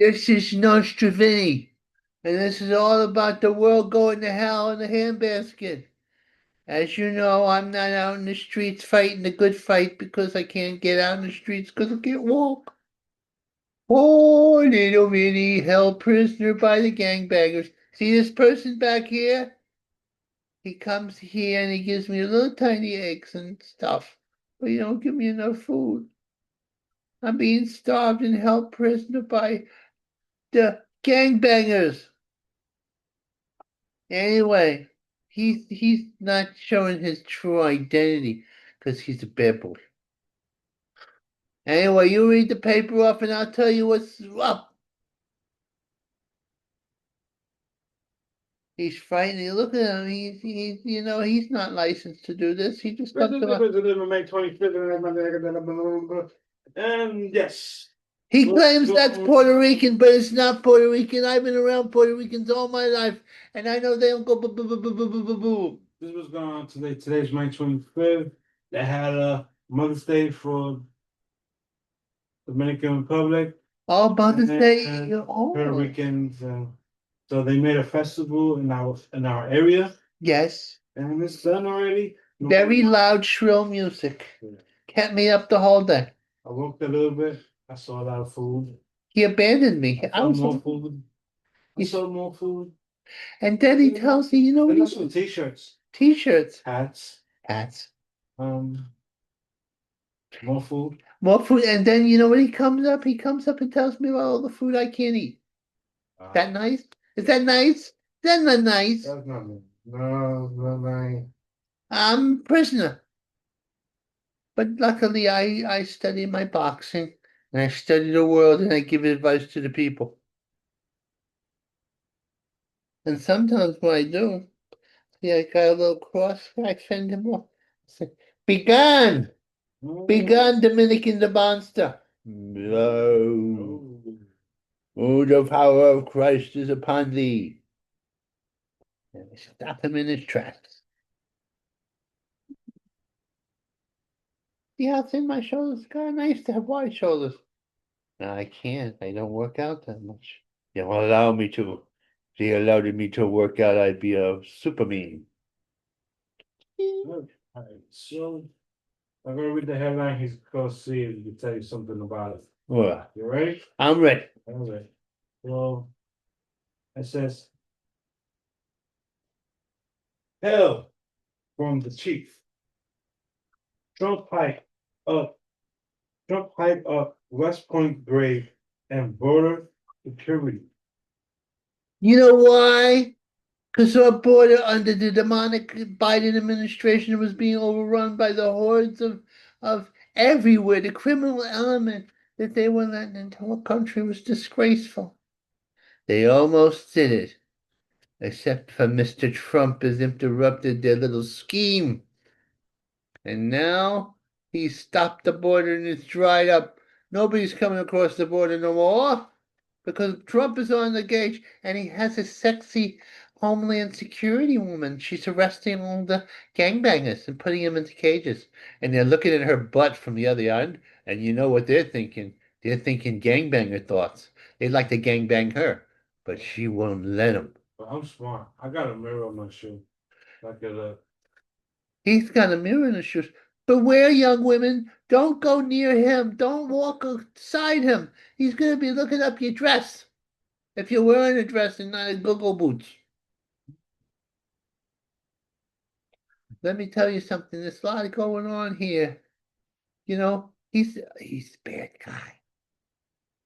This is Nostrovini, and this is all about the world going to hell in a handbasket. As you know, I'm not out in the streets fighting the good fight because I can't get out in the streets because I can't walk. Oh, little Vinny, held prisoner by the gangbangers. See this person back here? He comes here and he gives me little tiny eggs and stuff, but he don't give me enough food. I'm being starved and held prisoner by the gangbangers. Anyway, he's not showing his true identity because he's a bad boy. Anyway, you read the paper off and I'll tell you what's up. He's frightening. Look at him. He's not licensed to do this. He just comes to May 25th, and yes. He claims that's Puerto Rican, but it's not Puerto Rican. I've been around Puerto Ricans all my life, and I know they don't go boo boo boo boo boo boo boo. This was going on today. Today's May 25th. They had a Mother's Day for Dominican Republic Oh, Mother's Day. and Puerto Oh, Ricans. So they made a festival in our area, yes. and it's done already. Very loud, shrill music. Yeah. Kept me up the whole day. I walked a little bit. I saw a lot of food. He abandoned me. I I saw was, more food. I he's, saw more food. and then he tells me, you know what And he also t-shirts, T-shirts, hats, hats, um, more food. more food, and then you know what he comes up? He comes up and tells me about all the food I can't eat. That nice? Is that nice? Is that not nice? That's not me. No, not nice. I'm a prisoner. But luckily I study my boxing and I study the world and I give advice to the people. And sometimes when I do, see I got a little cross, I send him off. I say, be gone! Be Mm. gone, Dominican the monster. No. Oh. Oh, the power of Christ is upon thee. And I stop him in his tracks. See how thin my shoulders got? Nice to have wide shoulders. No, I can't. I don't work out that much. You won't allow me to. If you allowed me to work out, I'd be a superman. All right. So I'm gonna read the headline. He's gonna see if he can tell you something about it. Well, You ready? I'm ready. All right. Well, it says hell from the chief. Trump hike up. Trump hike up West Point grade and border security. You know why? Because our border under the demonic Biden administration was being overrun by the hordes of everywhere. The criminal element that they were letting into our country was disgraceful. They almost did it, except for Mr. Trump has interrupted their little scheme. And now he's stopped the border and it's dried up. Nobody's coming across the border no more because Trump is on the gauge and he has a sexy Homeland Security woman. She's arresting all the gangbangers and putting them into cages. And they're looking at her butt from the other end, and you know what they're thinking. They're thinking gangbanger thoughts. They'd like to gangbang her, but she won't let them. But I'm smart. I got a mirror on my shoe. Like it. He's got a mirror in his shoes. Beware, young women. Don't go near him. Don't walk beside him. He's going to be looking up your dress if you're wearing a dress and not a go-go boots. Let me tell you something. There's a lot going on here. You know, he's a bad guy.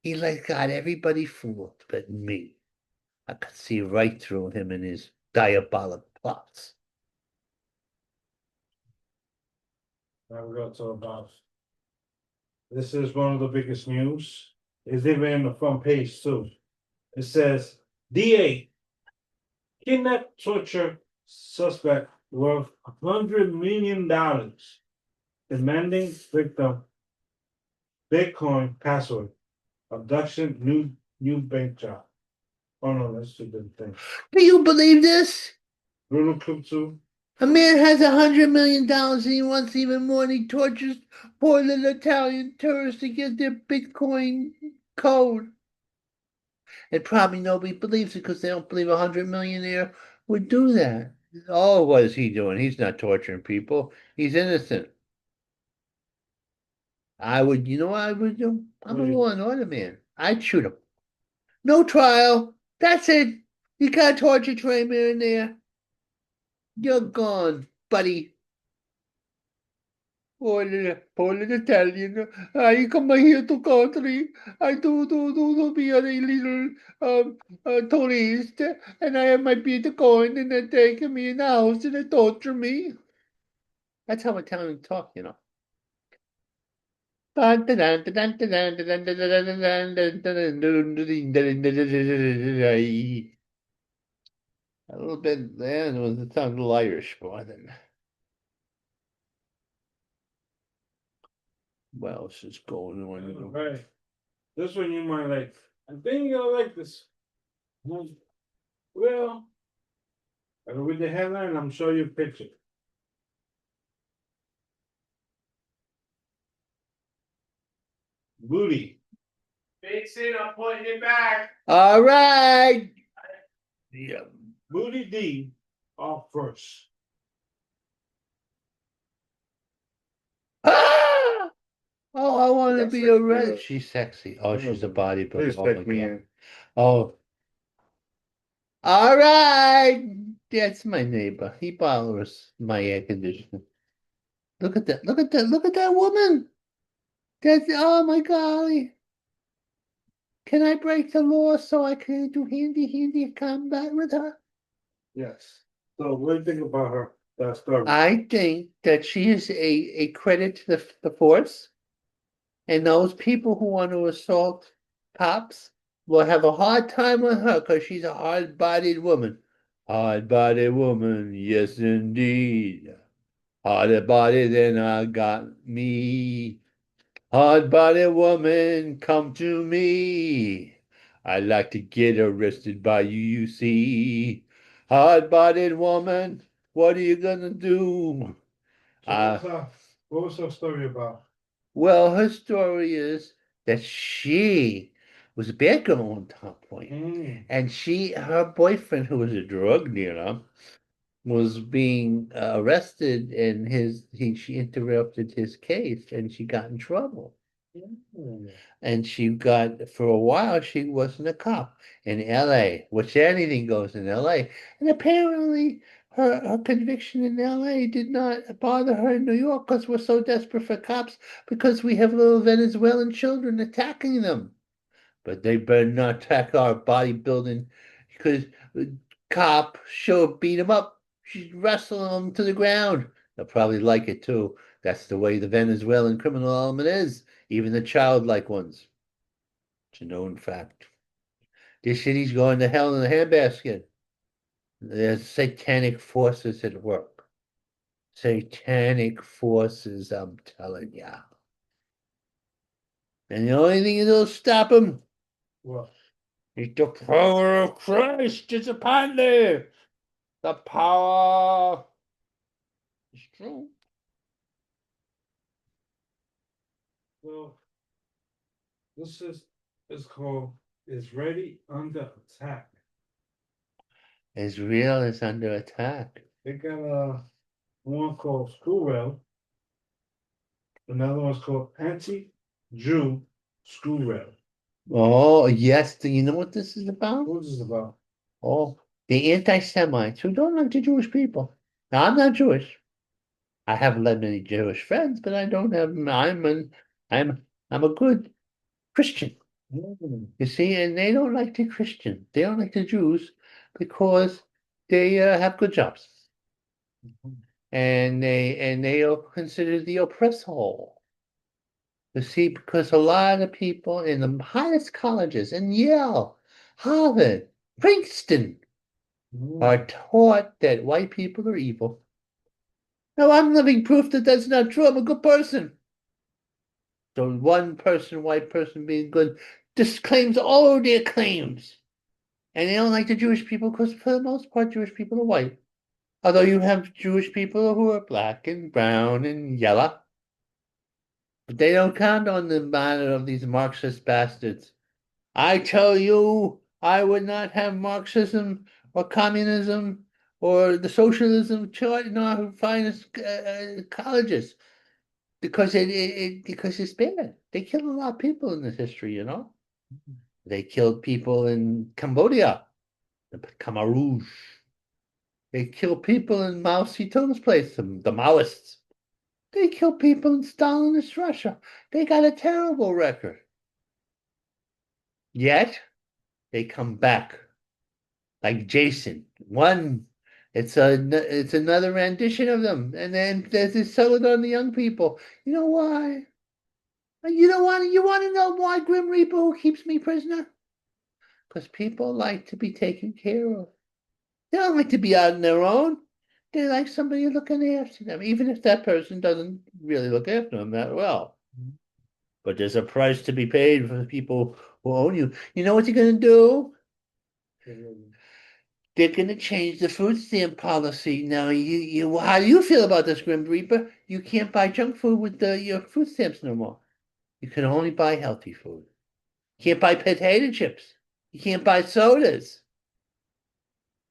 He like got everybody fooled but me. I could see right through him and his diabolic plots. Now we're gonna talk about. This is one of the biggest news. It's even in the front page too. It says DA kidnap torture suspect worth $100 million demanding victim Bitcoin password abduction new bank job. Oh no, that's a good thing. Do you believe this? Bruno clip too. A man has $100 million and he wants even more and he tortures poor little Italian tourists to get their Bitcoin code. And probably nobody believes it because they don't believe 100 millionaire would do that. Oh, what is he doing? He's not torturing people. He's innocent. I would, you know what I would do? I'm What a do you law do? and order man. I'd shoot him. No trial. That's it. You can't torture Trayman in there. You're gone, buddy. Poor little Italian. I come here to country. I do be a little tourist, and I have my Bitcoin, and they take me in the house and they torture me. That's how Italians talk, you know. A little bit, yeah, it sounds a little Irish more than what else is going on. Right. This one you might like. I think you'll like this. Well, I read the headline. I'm sure you picture. Booty. Fix it, I'm putting it back. All right. Yeah. Booty D off first. Ah! Oh, I want to That's be a sexy red. girl. She's sexy. Oh, she's a They bodybuilder. Oh my expect me God. in. Oh, all right. That's my neighbor. He borrows my air conditioner. Look at that. Look at that. Look at that woman. That's, oh my golly. Can I break the law so I can do handy combat with her? Yes. So what do you think about her? That story. I think that she is a credit to the force, and those people who want to assault cops will have a hard time with her because she's a hard-bodied woman. Hard-bodied woman, yes indeed. Harder body than I got me. Hard-bodied woman, come to me. I'd like to get arrested by you, you see. Hard-bodied woman, what are you gonna do? So Uh, what was her story about? well, her story is that she was a bad girl at one point, Mm. and her boyfriend, who was a drug dealer, was being arrested, and she interrupted his case, and she got in trouble. Mm. And she got, for a while, she wasn't a cop in LA, which anything goes in LA. And apparently, her conviction in LA did not bother her in New York because we're so desperate for cops because we have little Venezuelan children attacking them. But they better not attack our bodybuilding because cop, she'll beat him up. She's wrestling him to the ground. They'll probably like it too. That's the way the Venezuelan criminal element is, even the childlike ones. It's a known fact. This city's going to hell in a handbasket. There's satanic forces at work. Satanic forces, I'm telling ya. And the only thing that'll stop them Well, is the power of Christ is upon thee. The power is true. well, this is called is ready under attack. Israel is under attack. They got one called School Rail, another one's called Anti-Jew School Rail. Oh, yes. Do you know what this is about? What is this about? Oh, the anti-Semites who don't like the Jewish people. Now, I'm not Jewish. I haven't had many Jewish friends, but I don't have. I'm a good Christian. Mm. You see, and they don't like the Christian. They don't like the Jews because they have good jobs, and they are considered the oppressor. You see, because a lot of people in the highest colleges, in Yale, Harvard, Princeton, Mm. are taught that white people are evil. Now, I'm living proof that that's not true. I'm a good person. So one person, white person being good, disclaims all their claims. And they don't like the Jewish people because, for the most part, Jewish people are white. Although you have Jewish people who are black and brown and yellow. But they don't count on the matter of these Marxist bastards I tell you, I would not have Marxism or communism or the socialism taught in our finest colleges because because it's bad. They killed a lot of people in this history, you know. They killed people in Cambodia, the Khmer Rouge. They killed people in Mao Zedong's place, the Maoists. They killed people in Stalinist Russia. They got a terrible record. Yet they come back like Jason. It's another rendition of them, and then they sell it on the young people. You know why? You want to know why Grim Reaper who keeps me prisoner? Because people like to be taken care of. They don't like to be out on their own. They like somebody looking after them, even if that person doesn't really look after them that well. But there's a price to be paid for the people who own you. You know what you're going to do? They're going to change the food stamp policy. Now, how do you feel about this, Grim Reaper? You can't buy junk food with your food stamps no more. You can only buy healthy food. You can't buy potato chips. You can't buy sodas.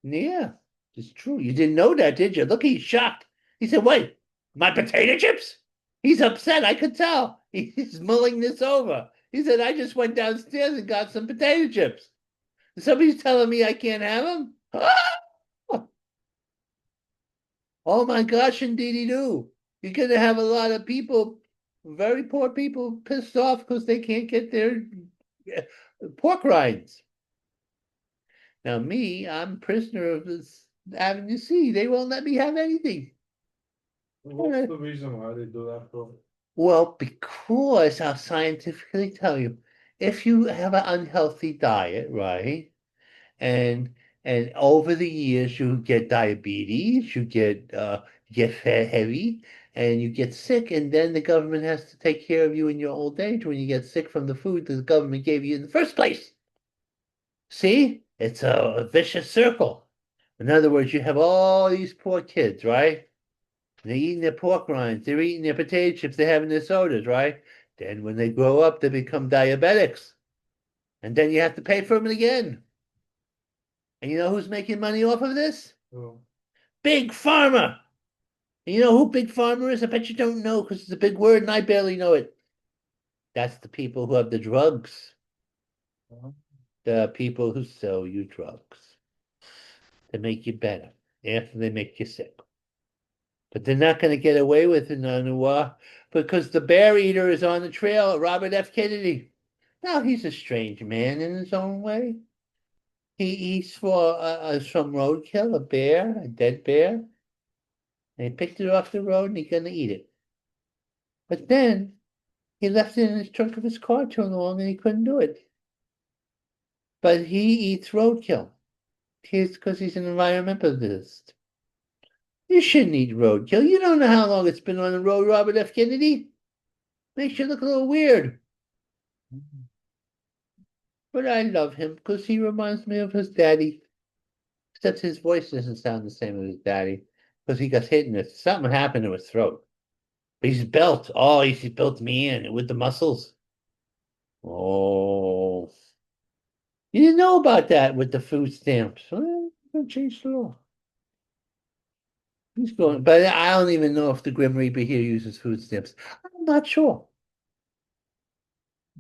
Yeah, it's true. You didn't know that, did you? Look, he's shocked. He said, wait, my potato chips? He's upset. I could tell. He's mulling this over. He said, I just went downstairs and got some potato chips. Somebody's telling me I can't have them? Oh my gosh, indeedy do. You're going to have a lot of people, very poor people, pissed off because they can't get their pork rinds. Now, me, I'm prisoner of this Avenue C. They won't let me have anything. What's the reason why they do that for? Well, because I'll scientifically tell you, if you have an unhealthy diet, right, and over the years you get diabetes, you get fat heavy, and you get sick, and then the government has to take care of you in your old age when you get sick from the food that the government gave you in the first place. See? It's a vicious circle. In other words, you have all these poor kids, right? They're eating their pork rinds, they're eating their potato chips, they're having their sodas, right? Then when they grow up, they become diabetics. And then you have to pay for them again. And you know who's making money off of this? Oh. Big Pharma. And you know who Big Pharma is? I bet you don't know because it's a big word and I barely know it. That's the people who have the drugs, the people who sell you drugs to make you better after they make you sick. But they're not going to get away with it now, because the bear eater is on the trail of Robert F. Kennedy. Now, he's a strange man in his own way. He eats for some roadkill, a bear, a dead bear. And he picked it off the road and he's going to eat it. But then he left it in his trunk of his car too long and he couldn't do it. But he eats roadkill. He's because he's an environmentalist. You shouldn't eat roadkill. You don't know how long it's been on the road, Robert F. Kennedy. Makes you look a little weird. But I love him because he reminds me of his daddy. Except his voice doesn't sound the same as his daddy because he got hit in it. Something happened to his throat. But he's built. Oh, he's built me in with the muscles. Oh, you didn't know about that with the food stamps. Well, gonna change the law. He's going, but I don't even know if the Grim Reaper here uses food stamps. I'm not sure.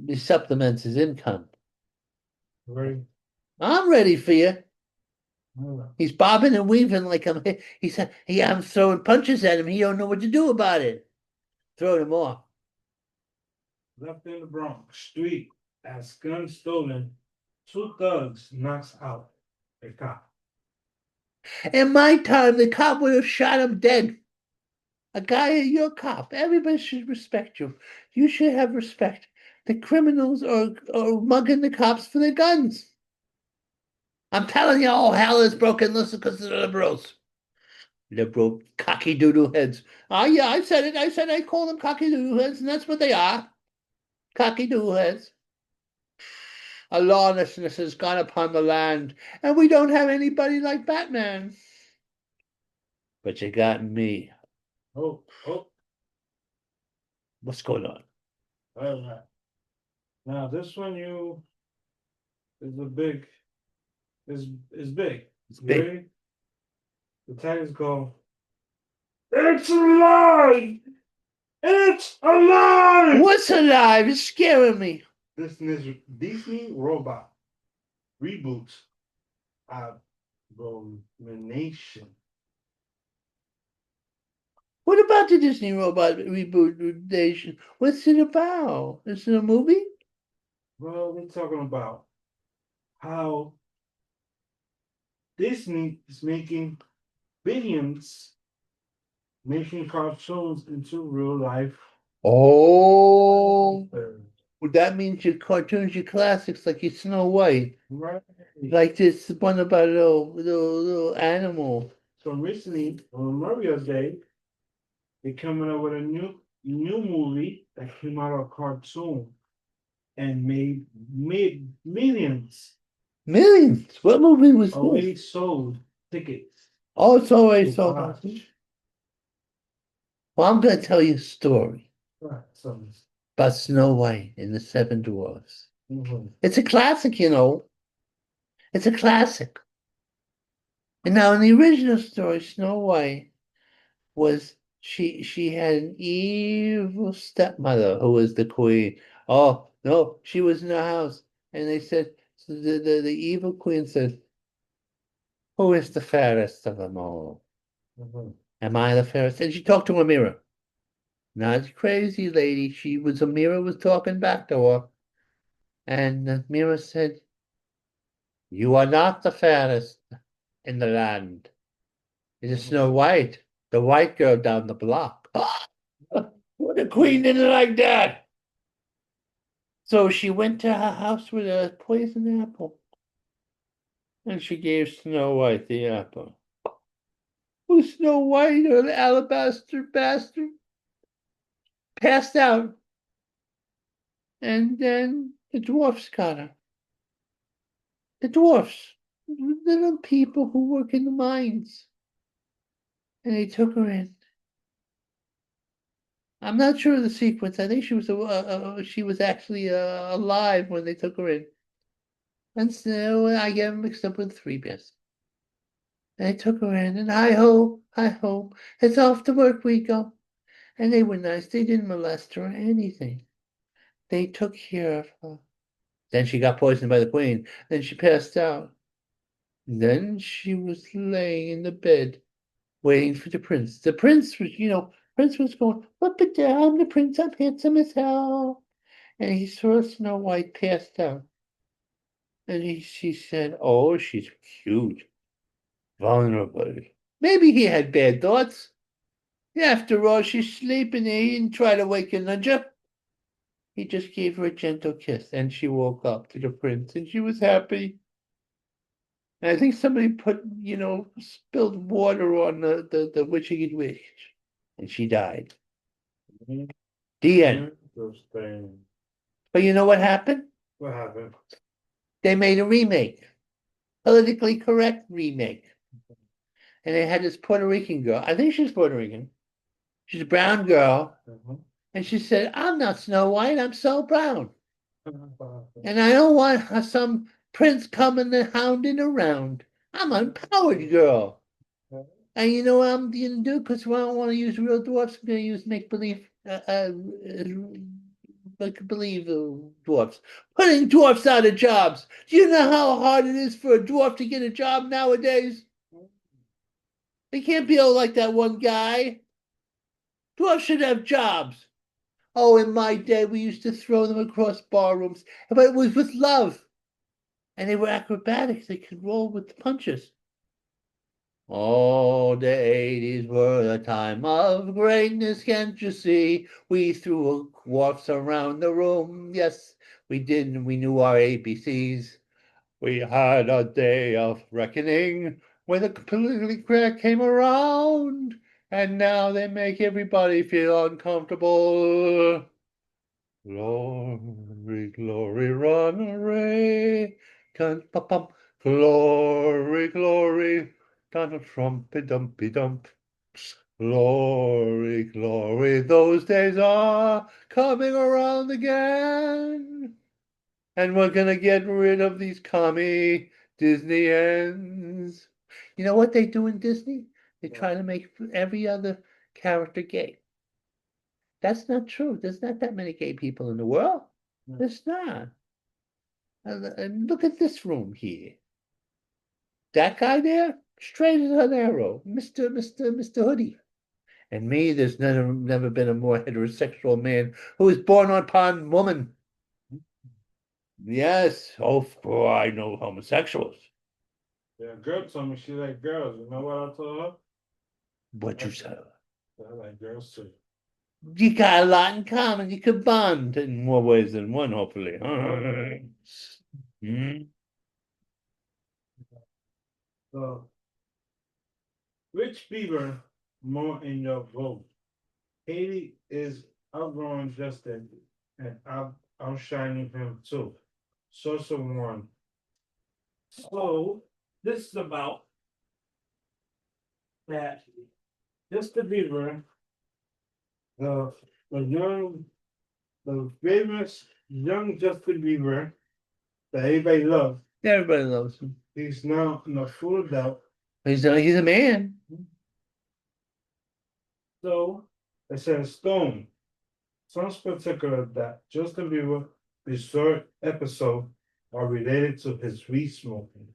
He supplements his income. Very. I'm ready for you. Oh. He's bobbing and weaving like I'm throwing punches at him. He don't know what to do about it. Throw him off. Left in the Bronx street as gun stolen. Two thugs knocks out a cop. In my time, the cop would have shot him dead. A guy, you're a cop. Everybody should respect you. You should have respect. The criminals are mugging the cops for their guns. I'm telling you, all hell is broken loose because of the liberals. Liberal cocky doodle heads. Oh yeah, I said it. I said I call them cocky doodle heads, and that's what they are. Cocky doodle heads. A lawlessness has gone upon the land, and we don't have anybody like Batman. But you got me. Oh, oh, What's going on? all right. Now this one you is a big is big. It's You big. ready? The titles go. It's alive! It's alive! What's alive? It's scaring me. Disney robot reboots abomination. What about the Disney robot reboot nation? What's it about? Is it a movie? Well, we're talking about how Disney is making billions making cartoons into real life. Oh, well, that means your cartoons, your classics, like your Snow White, Right. like this one about a little animal. So recently, on Memorial Day, they're coming up with a new movie that came out of a cartoon and made millions. Millions. What movie was this? Already sold tickets Oh, it's always to so. watch. Well, I'm going to tell you a story Right. So, about Snow White and the Seven Dwarfs. mhm. It's a classic, you know. It's a classic. And now in the original story, Snow White was she had an evil stepmother who was the queen. Oh no, she was in the house, and they said so the evil queen said, "Who is the fairest of them all? Mhm. Am I the fairest?" And she talked to a mirror. Not a crazy lady. She was a mirror was talking back to her, and the mirror said, "You are not the fairest in the land. It is Snow White, the white girl down the block." Well, the queen didn't like that. So she went to her house with a poison apple, and she gave Snow White the apple. Oh, Snow White, an alabaster bastard, passed out, and then the dwarfs got her. The dwarfs, little people who work in the mines, and they took her in. I'm not sure of the sequence. I think she was actually alive when they took her in. And so I get mixed up with Three Bears. They took her in, and hi ho, it's off to work we go. And they were nice. They didn't molest her or anything. They took care of her. Then she got poisoned by the queen. Then she passed out. Then she was laying in the bed, waiting for the prince. The prince was, Prince was going, up and down, the prince, I'm handsome as hell. And he saw Snow White passed out. And she said, oh, she's cute, vulnerable. Maybe he had bad thoughts. After all, she's sleeping there. He didn't try to wake her. He just gave her a gentle kiss, and she woke up to the prince, and she was happy. And I think somebody spilled water on the witchy witch, and she died. Mhm. The end. Interesting. But you know what happened? What happened? They made a remake, politically correct remake. And they had this Puerto Rican girl. I think she's Puerto Rican. She's a brown girl. Mhm. And she said, I'm not Snow White, I'm so brown. Mhm. And I don't want some prince coming and hounding around. I'm an empowered girl. And you know what I'm going to do? Because I don't want to use real dwarfs. I'm going to use make-believe dwarfs. Putting dwarfs out of jobs. Do you know how hard it is for a dwarf to get a job nowadays? They can't be all like that one guy. Dwarfs should have jobs. Oh, in my day, we used to throw them across barrooms, but it was with love. And they were acrobatics. They could roll with the punches. Oh, the 80s were a time of greatness, can't you see? We threw dwarfs around the room. Yes, we did, and we knew our ABCs. We had a day of reckoning when the politically correct came around, and now they make everybody feel uncomfortable. Glory, glory, runaway, can pum pum. Glory, glory, dun trumpy dumpy dump. Glory, glory, those days are coming around again. And we're gonna get rid of these commie Disneyans. You know what they do in Disney? They try to make every other character gay. That's not true. There's not that many gay people in the world. There's not. And look at this room here. That guy there, straight as an arrow, Mr. Hoodie. And me, there's never been a more heterosexual man who was born upon woman. Yes, of course, I know homosexuals. Yeah, girl told me she like girls. You know what I told her? What you say? I like girls too. You got a lot in common. You could bond in more ways than one, hopefully. Hmm? So, which Bieber more in your vote? Haley is outgrowing Justin and outshining him too. Social one. So this is about that Justin Bieber, the the young, the famous young Justin Bieber that everybody loves. Everybody loves him. He's now in a full adult. He's a man. So it says Stone. Some particular that Justin Bieber resort episode are related to his weed smoking.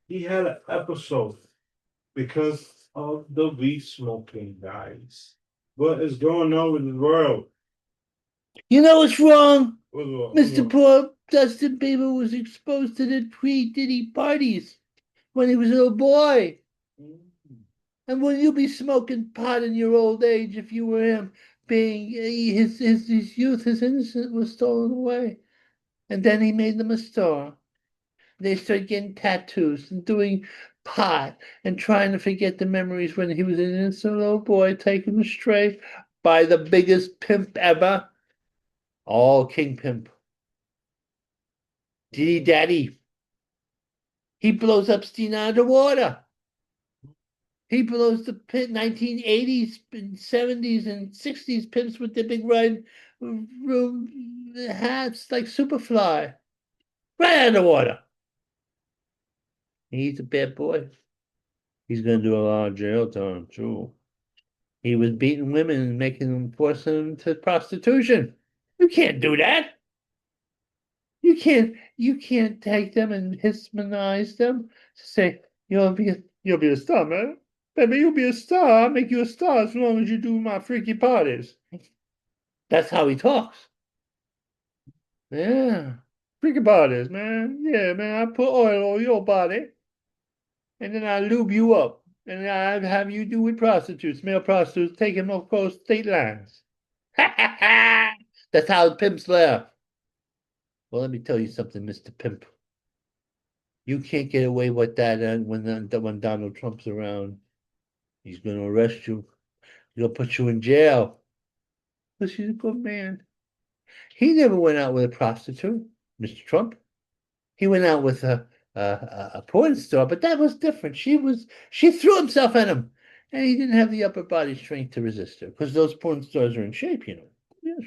He had an episode because of the weed smoking, guys. What is going on with the world? You know what's wrong? What's wrong? Mr. Poor Dustin Bieber was exposed to the pre-Diddy parties when he was a little boy. And will you be smoking pot in your old age if you were him? Being his youth, his innocence was stolen away. And then he made them a star. They started getting tattoos and doing pot and trying to forget the memories when he was an innocent little boy taken astray by the biggest pimp ever. All King Pimp. Diddy Daddy. He blows up Steen underwater. He blows the 1980s, 70s, and 60s pimps with the big red hats like Superfly. Right out of the water. He's a bad boy. He's going to do a lot of jail time, too. He was beating women and making them, forcing them to prostitution. You can't do that. You can't take them and Hispanize them to say, you'll be a star, man. Baby, you'll be a star. I'll make you a star as long as you do my freaky parties. That's how he talks. Yeah. Freaky parties, man. Yeah, man. I put oil on your body and then I lube you up. And I have you do with prostitutes, male prostitutes, take them across state lines. That's how pimps laugh. Well, let me tell you something, Mr. Pimp. You can't get away with that when Donald Trump's around. He's going to arrest you. He'll put you in jail. Because he's a good man. He never went out with a prostitute, Mr. Trump. He went out with a porn star, but that was different. She threw herself at him, and he didn't have the upper body strength to resist her because those porn stars are in shape, you know. Yes.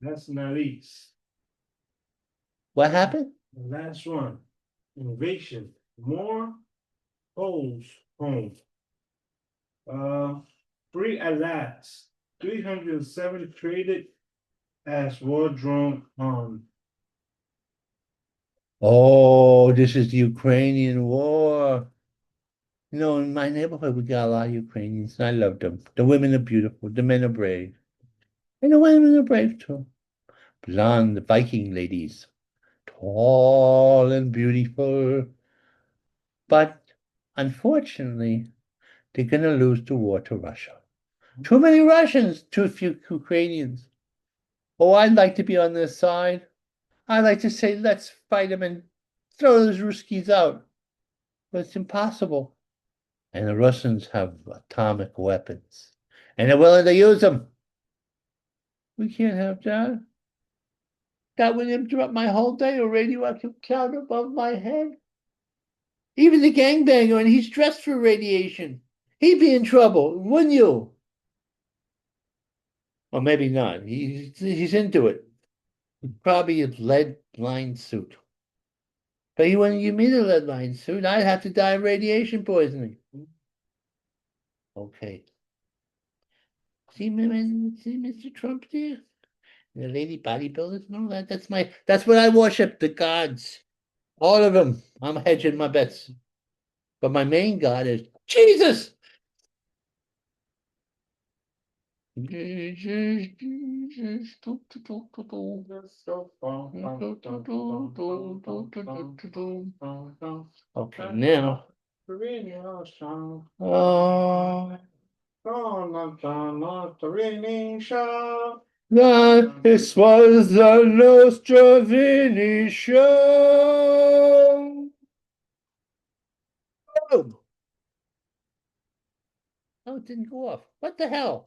That's not east. What happened? The last one. Innovation. More holes home. Free at last. 307 traded as war drone on. Oh, this is the Ukrainian war. You know, in my neighborhood, we got a lot of Ukrainians, and I love them. The women are beautiful, the men are brave, and the women are brave too. Blonde Viking ladies, tall and beautiful. But unfortunately, they're going to lose the war to Russia. Too many Russians, too few Ukrainians. Oh, I'd like to be on their side. I'd like to say, let's fight them and throw those Ruskies out. But it's impossible. And the Russians have atomic weapons. And they're willing to use them. We can't have that. That would interrupt my whole day. A radioactive cloud above my head. Even the gangbanger, and he's dressed for radiation. He'd be in trouble, wouldn't you? Or maybe not. He's into it. Probably a lead lined suit. But you wouldn't give me the lead lined suit. I'd have to die of radiation poisoning. Okay. See Mr. Trump there? The lady bodybuilders and all that. That's what I worship, the gods. All of them. I'm hedging my bets. But my main god is Jesus. Okay, now. Oh, this was the Nostrovini show. Oh, it didn't go off. What the hell?